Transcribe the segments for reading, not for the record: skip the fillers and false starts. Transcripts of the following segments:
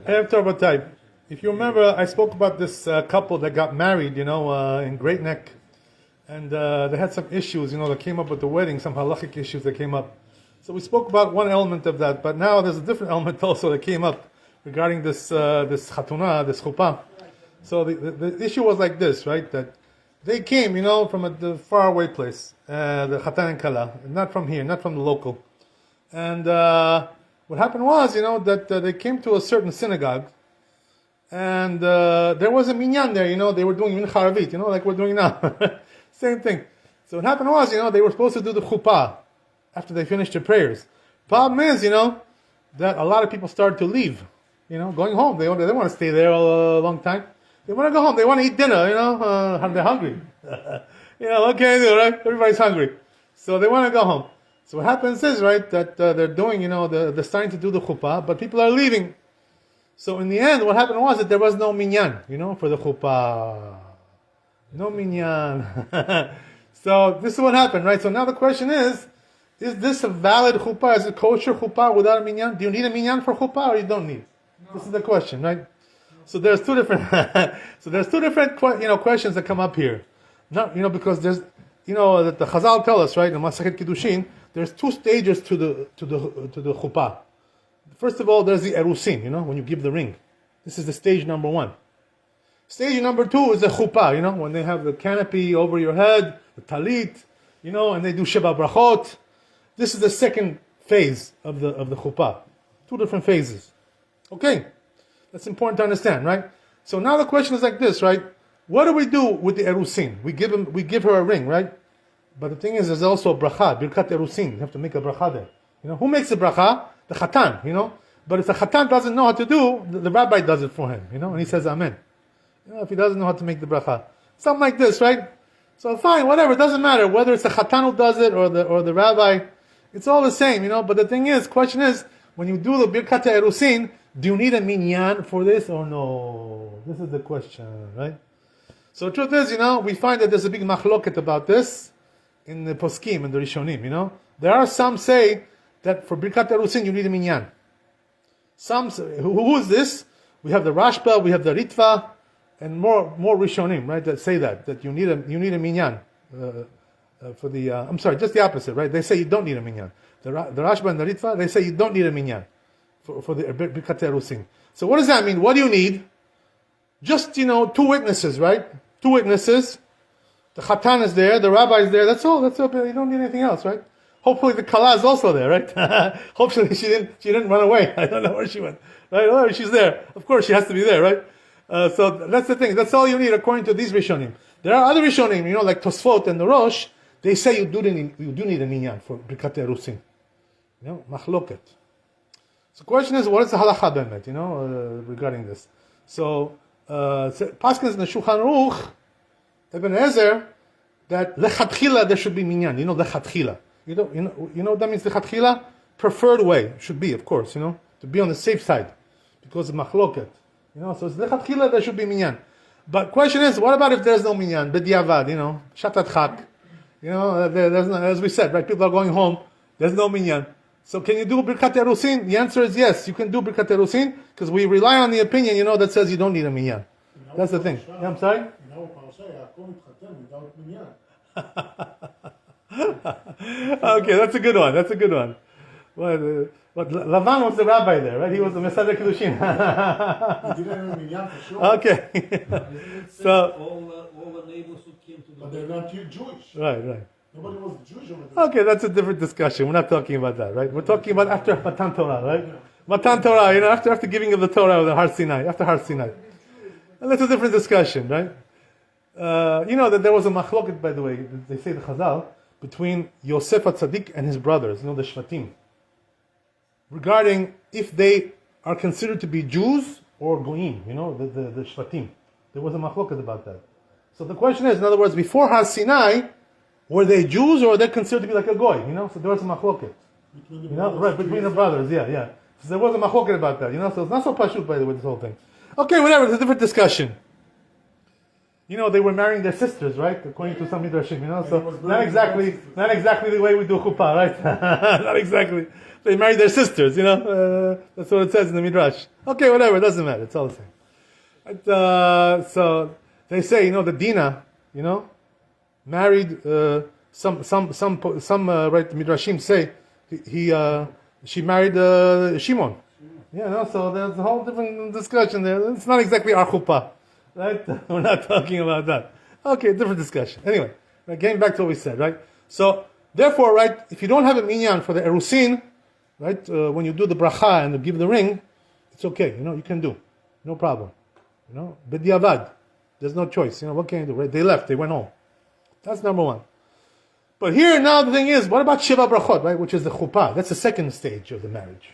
Erev Tov Rabotai. If you remember, I spoke about this couple that got married, in Great Neck. And they had some issues, that came up with the wedding, some halachic issues that came up. So we spoke about one element of that, but now there's a different element also that came up regarding this chatuna, this chuppah. So the issue was like this, right? That they came, from a faraway place, the chatan and kala, not from here, not from the local. And what happened was, that they came to a certain synagogue, and there was a minyan there, they were doing mincha aravit, like we're doing now. Same thing. So what happened was, they were supposed to do the chuppah after they finished their prayers. Problem is, that a lot of people started to leave, going home. They don't want to stay there a long time. They want to go home. They want to eat dinner, they're hungry. What can I do, right? Everybody's hungry. So they want to go home. So what happens is, right, that they're doing, they're starting to do the chuppah, but people are leaving. So in the end, what happened was that there was no minyan, for the chuppah. No minyan. So this is what happened, right? So now the question is this a valid chuppah? Is it kosher chuppah without a minyan? Do you need a minyan for chuppah or you don't need? No. This is the question, right? So there's two different questions that come up here. Not, because there's, that the Chazal tell us, right, in Masachet Kiddushin, there's two stages to the chuppah. First of all, there's the erusin, when you give the ring. This is the stage number one. Stage number two is the chuppah, when they have the canopy over your head, the talit, and they do sheba brachot. This is the second phase of the chuppah. Two different phases. Okay, that's important to understand, right? So now the question is like this, right? What do we do with the erusin? We give her a ring, right? But the thing is, there's also a bracha, birkat erusin. You have to make a bracha there. Who makes the bracha? The chatan, But if the chatan doesn't know how to do, the rabbi does it for him, and he says amen. If he doesn't know how to make the bracha. Something like this, right? So fine, whatever, it doesn't matter whether it's the chatan who does it or the rabbi. It's all the same, But the thing is, question is, when you do the birkat erusin, do you need a minyan for this or no? This is the question, right? So the truth is, we find that there's a big machloket about this in the poskim and the rishonim, There are some say that for birkat erusin you need a minyan. Some say, who is this? We have the Rashba, we have the Ritva, and more rishonim, right? That say that you need a minyan for the. I'm sorry, just the opposite, right? They say you don't need a minyan. The Rashba and the Ritva, they say you don't need a minyan for the birkat erusin. So what does that mean? What do you need? Just two witnesses, right? Two witnesses. The chatan is there, the rabbi is there. That's all. You don't need anything else, right? Hopefully the kala is also there, right? Hopefully she didn't run away. I don't know where she went. Right? Oh, she's there. Of course she has to be there, right? So that's the thing. That's all you need according to these rishonim. There are other rishonim, like Tosfot and the Rosh. They say you do need a minyan for birkat erusin. Machloket. So the question is, what is the halacha bemet? Regarding this. So Paskins in the Shulchan Aruch, Ibn Ezer, that lechatchila there should be minyan. Lechatchila. You know what that means? Lechatchila, preferred way should be, of course, to be on the safe side, because of machloket. So it's lechatchila there should be minyan. But question is, what about if there's no minyan? B'diavad, shatat chak. There's no, as we said, right? People are going home. There's no minyan. So can you do birkat erusin? The answer is yes. You can do birkat erusin because we rely on the opinion, that says you don't need a minyan. That's the thing. Yeah, I'm sorry. Okay, that's a good one. But Lavan was the rabbi there, right? He was the Meseder Kiddushin. He didn't have a minyan for sure. Okay. So all the neighbors who came to the but they're not Jewish. Right. Nobody was Jewish over there. Okay, that's a different discussion. We're not talking about that, right? We're talking about after Matan Torah, right? Yeah. Matan Torah, after giving of the Torah, the Har Sinai, after Har Sinai. And that's a different discussion, right? That there was a machloket, by the way, they say the Chazal, between Yosef HaTzadik and his brothers, the Shvatim, regarding if they are considered to be Jews or Goyim, the Shvatim. There was a machloket about that. So the question is, in other words, before Har Sinai, were they Jews or were they considered to be like a Goy? So there was a machloket. Between the brothers, yeah. So there was a machloket about that, so it's not so pashut, by the way, this whole thing. Okay, whatever, it's a different discussion. They were marrying their sisters, right? According to some midrashim, so not exactly the way we do chuppah, right? Not exactly. They married their sisters, that's what it says in the Midrash. Okay, whatever, it doesn't matter. It's all the same. So they say, the Dina, married some right, the Midrashim say she married Shimon. So there's a whole different discussion there. It's not exactly our chuppah, right? We're not talking about that. Okay, different discussion. Anyway, getting back to what we said, right? So therefore, right, if you don't have a minyan for the erusin, right, when you do the bracha and give the ring, it's okay. You can do, no problem. B'diavad, there's no choice. What can you do? Right? They left. They went home. That's number one. But here now the thing is, what about Shiva Brachot, right? Which is the chuppah. That's the second stage of the marriage.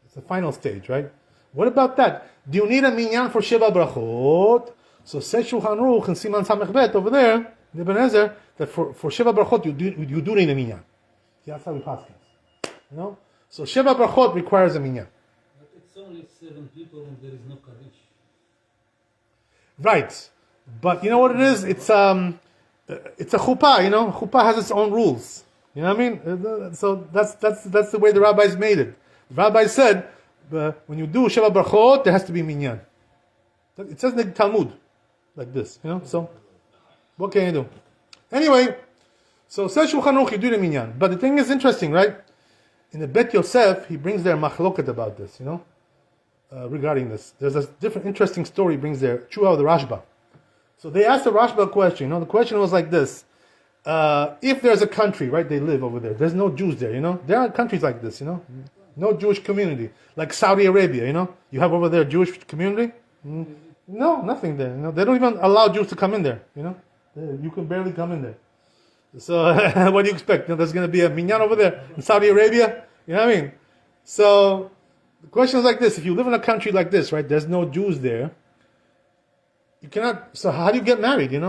It's the final stage, right? What about that? Do you need a minyan for Shiva Brachot? So says Shulchan Aruch and Siman Samech Bet over there, the Ibn Ezer, that for Shiva Brachot you do need a minyan. That's how we pass it. So Shiva Brachot requires a minyan. But it's only 7 people and there is no Kaddish. Right. But you know what it is? It's a chuppah, Chuppah has its own rules. You know what I mean? So that's the way the rabbis made it. The rabbi said, when you do Shiva Brachot, there has to be minyan. It says in the Talmud, like this, So, what can you do? Anyway, so says Shulchan Aruch, you do the minyan. But the thing is interesting, right? In the Bet Yosef, he brings their machloket about this, regarding this. There's a different interesting story he brings there, Chua of the Rashba. So they asked the Rashba a question, the question was like this. If there's a country, right, they live over there, there's no Jews there, There are countries like this, No Jewish community. Like Saudi Arabia, You have over there a Jewish community? No, nothing there, They don't even allow Jews to come in there, You can barely come in there. So, what do you expect? There's going to be a minyan over there in Saudi Arabia? You know what I mean? So, the question is like this. If you live in a country like this, right, there's no Jews there, you cannot, so how do you get married? You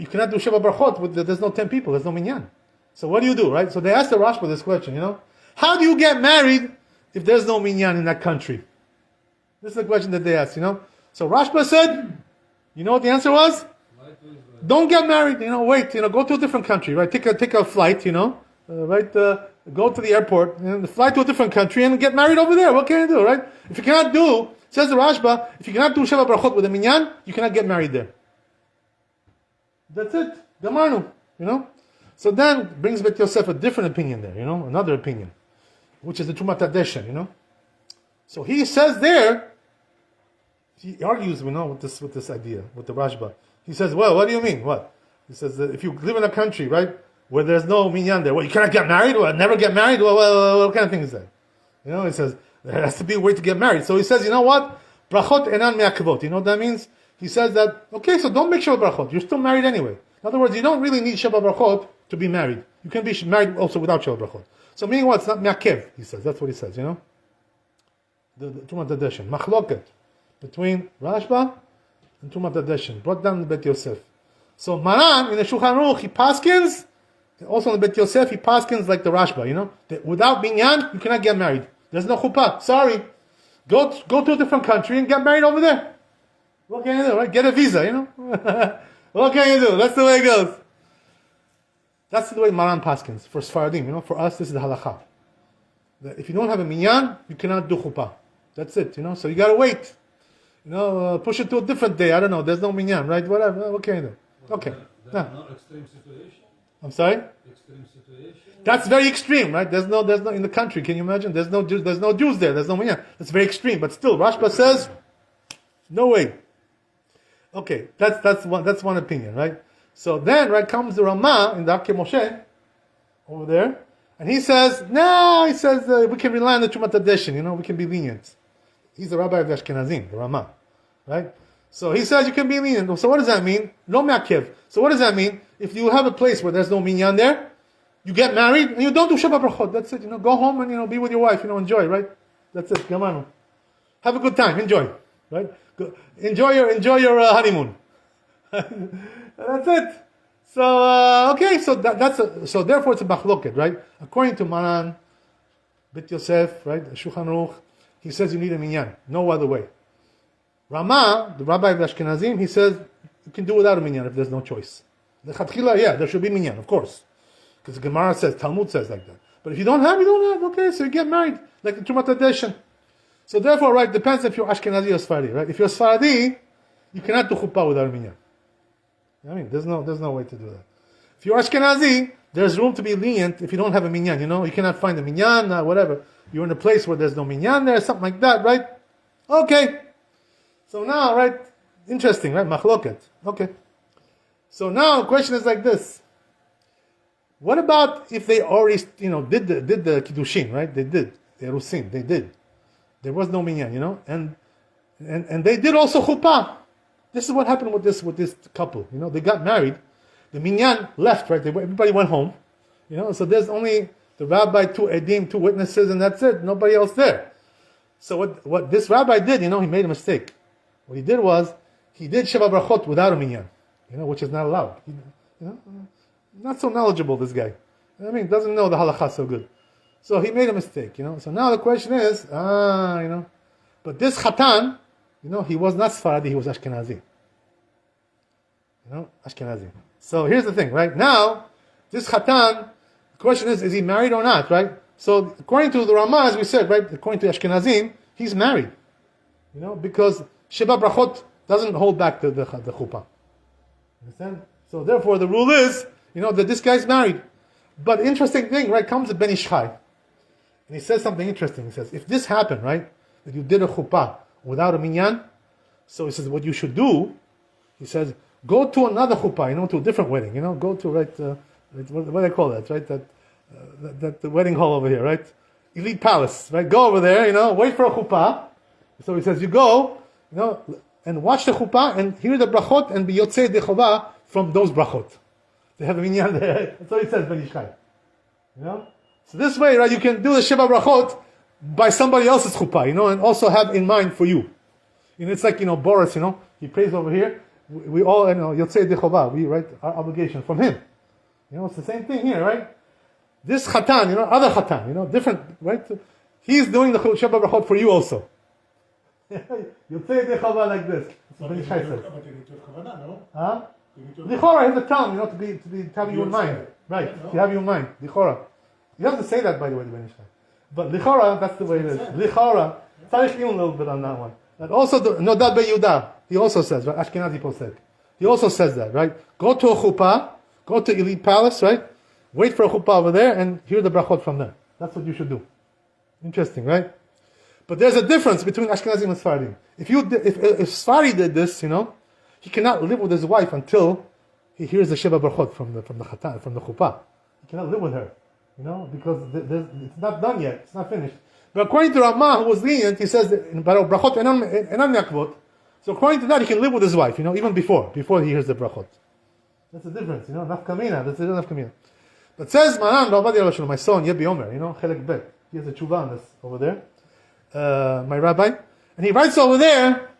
cannot do Shiva Brachot, there's no 10 people, there's no minyan. So what do you do, right? So they asked the Rashba this question, How do you get married if there's no minyan in that country? This is the question that they asked, So Rashba said, you know what the answer was? Don't get married, wait, go to a different country, right? Take a flight, right? Go to the airport, fly to a different country and get married over there. What can you do, right? If you cannot do, says the Rashba, if you cannot do Shiva Brachot with a minyan, you cannot get married there. That's it. Gamarnu, So then brings Bet Yosef a different opinion there, another opinion, which is the Tumat Adeshen, So he says there, he argues, with this idea, with the Rashba. He says, well, what do you mean? What? He says that if you live in a country, right, where there's no minyan there, you cannot get married? Never get married? What kind of thing is that? He says, there has to be a way to get married. So he says, you know what? Brachot enan me'akavot. You know what that means? He says that, okay, so don't make Shiva Brachot. You're still married anyway. In other words, you don't really need Shiva Brachot to be married. You can be married also without Shiva Brachot. So meaning what? It's not me'akev, he says. That's what he says, The Tumat Adeshen. Machloket. Between Rashba and Tumat Adeshen, brought down in the Bet Yosef. So Maran in the Shulchan Aruch, he paskins, also in the Bet Yosef, he paskins like the Rashba, that without minyan, you cannot get married. There's no chuppah. Sorry. Go to a different country and get married over there. What can you do, right? Get a visa, What can you do? That's the way it goes. That's the way Maran paskins for Sfaradim, For us, this is the halakha. That if you don't have a minyan, you cannot do chuppah. That's it, So you gotta wait. Push it to a different day. I don't know. There's no minyan, right? Whatever. What can you do? Okay. No extreme situation. I'm sorry? Extreme situation. That's very extreme, right? There's no in the country. Can you imagine? There's no Jews there. There's no minyan. That's very extreme. But still, Rashba says, no way. Okay, that's one opinion, right? So then, right, comes the Ramah in the Akke Moshe over there, and he says, we can rely on the Tumat Adeshen. We can be lenient. He's the rabbi of the Ashkenazim, the Ramah, right? So he says you can be lenient. So what does that mean? No me'akev. So what does that mean? If you have a place where there's no minyan there, you get married and you don't do Shiva Brachot. That's it. Go home and be with your wife. Enjoy, right? That's it. Gamanu. Have a good time. Enjoy, right? Enjoy your honeymoon. That's it. So okay. So therefore it's a machloket, right? According to Maran, Bet Yosef, right? Shulchan Aruch, he says you need a minyan. No other way. Ramah, the rabbi of Ashkenazim, he says you can do without a minyan if there's no choice. The Chatchila, there should be minyan, of course. Because the Gemara says, Talmud says like that. But if you don't have, you don't have. Okay, so you get married, like the Chuppa tradition. So therefore, right, depends if you're Ashkenazi or Sephardi, right? If you're Sephardi, you cannot do chuppah without a minyan. I mean, there's no way to do that. If you're Ashkenazi, there's room to be lenient if you don't have a minyan, you cannot find a minyan, whatever. You're in a place where there's no minyan there, something like that, right? Okay. So now, right, interesting, right? Machloket. Okay. So now the question is like this. What about if they already, did the kiddushin, right? They did. The erusin, they did. There was no minyan, and they did also chuppah. This is what happened with this couple. They got married. The minyan left, right? Everybody went home. So there's only the rabbi, 2 edim, 2 witnesses, and that's it. Nobody else there. So what this rabbi did, he made a mistake. What he did was, he did Sheva Brachot without a minyan, which is not allowed. Not so knowledgeable, this guy. Doesn't know the halakha so good. So he made a mistake, So now the question is, but this Khatan, he was not Sephardi, he was Ashkenazi. Ashkenazi. So here's the thing, right? Now, this Khatan, the question is he married or not, right? So according to the Ramah, as we said, right, according to Ashkenazim, he's married. Because Sheba Brachot doesn't hold back the chuppah. Understand? So therefore the rule is, that this guy's married. But interesting thing, right, comes the Ben Ish Chai. And he says something interesting. He says, if this happened, right, that you did a chuppah without a minyan, so he says, what you should do, he says, go to another chuppah, to a different wedding, go to, right, what do they call that, right, that the wedding hall over here, right, Elite Palace, right, go over there, wait for a chuppah. So he says, you go, and watch the chuppah and hear the brachot and be yotzei dechovah from those brachot. They have a minyan there. That's what he says, Ben Ish Chai. So this way, right, you can do the Sheva Brachot by somebody else's chuppah, and also have in mind for you. It's like, Boris, he prays over here. We all, yotzei dechovah, we write our obligation from him. It's the same thing here, right? This Khatan, other Khatan, different, right? He's doing the Sheva Brachot for you also. Yotzei dechovah like this. That's what Ben Ish Chai says. But you need to have kavana, no? Huh? You need to Lichora, he has to tell him, to have you in mind. Right, to have you in mind. Lichora. You have to say that, by the way, the Ben Ish Chai. But Lichora, that's the way it is. Lichora. Tzarich a little bit on that one. And also, Nodad Be Yehuda, he also says, right? Ashkenazi posek. He also says that, right? Go to a chuppah, go to Elite Palace, right? Wait for a chuppah over there and hear the brachot from there. That's what you should do. Interesting, right? But there's a difference between Ashkenazim and Sephardim. If Sephardi did this, he cannot live with his wife until he hears the Sheva Brachot from the Khatan, from the chuppah. He cannot live with her, because it's not done yet. It's not finished. But according to Ramah, who was lenient, he says in Brachot enam yakvot. So according to that, he can live with his wife, even before he hears the Brachot. That's the difference, nafkamina. That's the nafkamina. But says Maran Rabbi Danielov, my son Yebi Omer, Chelek Bet. He has a tshuva on this over there. My rabbi, and he writes over there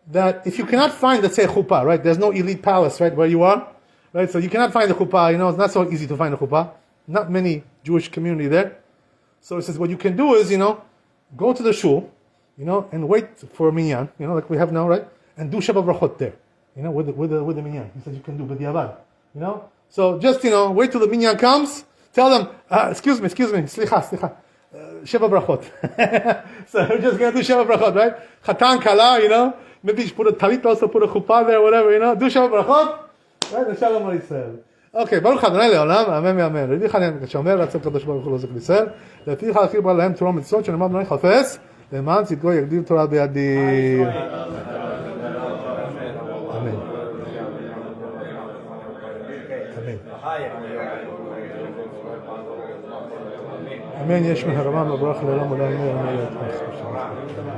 that if you cannot find, let's say, chuppah, right? There's no Elite Palace, right, where you are, right? So you cannot find the chuppah. It's not so easy to find a chuppah. Not many Jewish community there. So he says, what you can do is, go to the shul, and wait for a minyan, like we have now, right? And do Sheva Brachot there, with the minyan. He says you can do b'diavad, So just, wait till the minyan comes. Tell them, excuse me, slicha. Sheva Brachot. So we're just going to do Sheva Brachot, right? Chatan Kala, maybe you should put a talit also, put a chuppah there, whatever, do Sheva Brachot, right? And Shalom Yisrael. Okay, Baruch Adonai Le'olam, Amen Amen. Rabbi Chanan שאומר, רצון קדוש ברוך הוא לעזור לישראל, לפיך להכיר בה להם תורה ומצוות, שנאמר אדוני חפש, למען צדקו יגדיל תורה בידי. אמן. אמן. יש מהרמה מברך לעולם עולם.